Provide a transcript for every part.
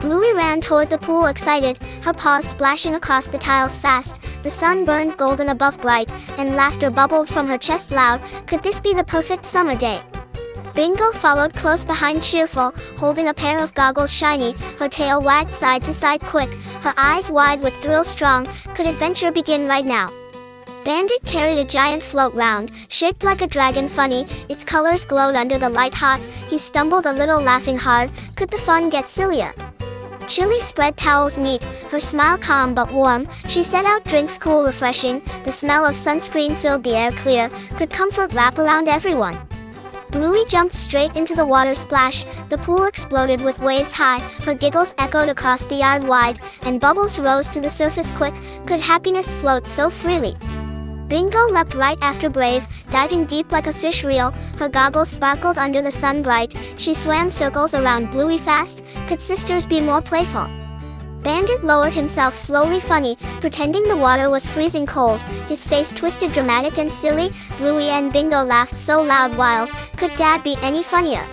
Bluey ran toward the pool excited, her paws splashing across the tiles fast. The sun burned golden above bright, and laughter bubbled from her chest loud. Could this be the perfect summer day? Bingo followed close behind cheerful, holding a pair of goggles shiny, her tail wagged side to side quick, her eyes wide with thrill strong. Could adventure begin right now? Bandit carried a giant float round, shaped like a dragon funny, its colors glowed under the light hot. He stumbled a little laughing hard. Could the fun get sillier? Chilli spread towels neat, her smile calm but warm. She set out drinks cool refreshing, the smell of sunscreen filled the air clear. Could comfort wrap around everyone? Bluey jumped straight into the water splash. The pool exploded with waves high, her giggles echoed across the yard wide, and bubbles rose to the surface quick. Could happiness float so freely? Bingo leapt right after Brave, diving deep like a fish reel. Her goggles sparkled under the sun bright. She swam circles around Bluey fast. Could sisters be more playful? Bandit lowered himself slowly funny, pretending the water was freezing cold. His face twisted dramatic and silly. Bluey and Bingo laughed so loud wild. Could Dad be any funnier?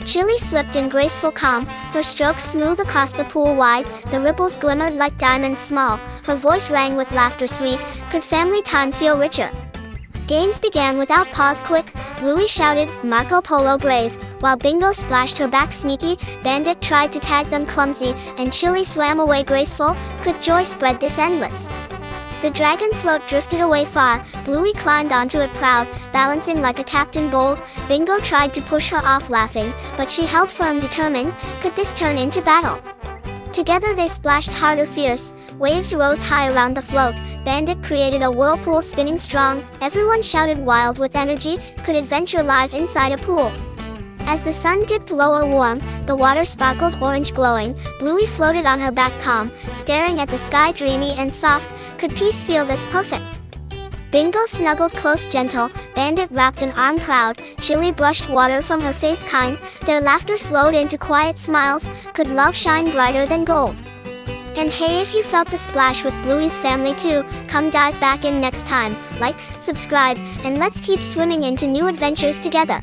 Chilli slipped in graceful calm, her strokes smooth across the pool wide. The ripples glimmered like diamonds small. Her voice rang with laughter sweet. Could family time feel richer? Games began without pause quick. Bluey shouted, Marco Polo brave, while Bingo splashed her back sneaky. Bandit tried to tag them clumsy, and Chilli swam away graceful. Could joy spread this endless? The dragon float drifted away far. Bluey climbed onto it proud, balancing like a captain bold. Bingo tried to push her off laughing, but she held firm determined. Could this turn into battle? Together they splashed harder fierce. Waves rose high around the float. Bandit created a whirlpool spinning strong. Everyone shouted wild with energy. Could adventure live inside a pool? As the sun dipped lower warm, the water sparkled orange glowing. Bluey floated on her back calm, staring at the sky dreamy and soft. Could peace feel this perfect? Bingo snuggled close gentle, Bandit wrapped an arm proud. Chilli brushed water from her face kind. Their laughter slowed into quiet smiles. Could love shine brighter than gold? And hey, if you felt the splash with Bluey's family too, come dive back in next time. Like, subscribe, and let's keep swimming into new adventures together.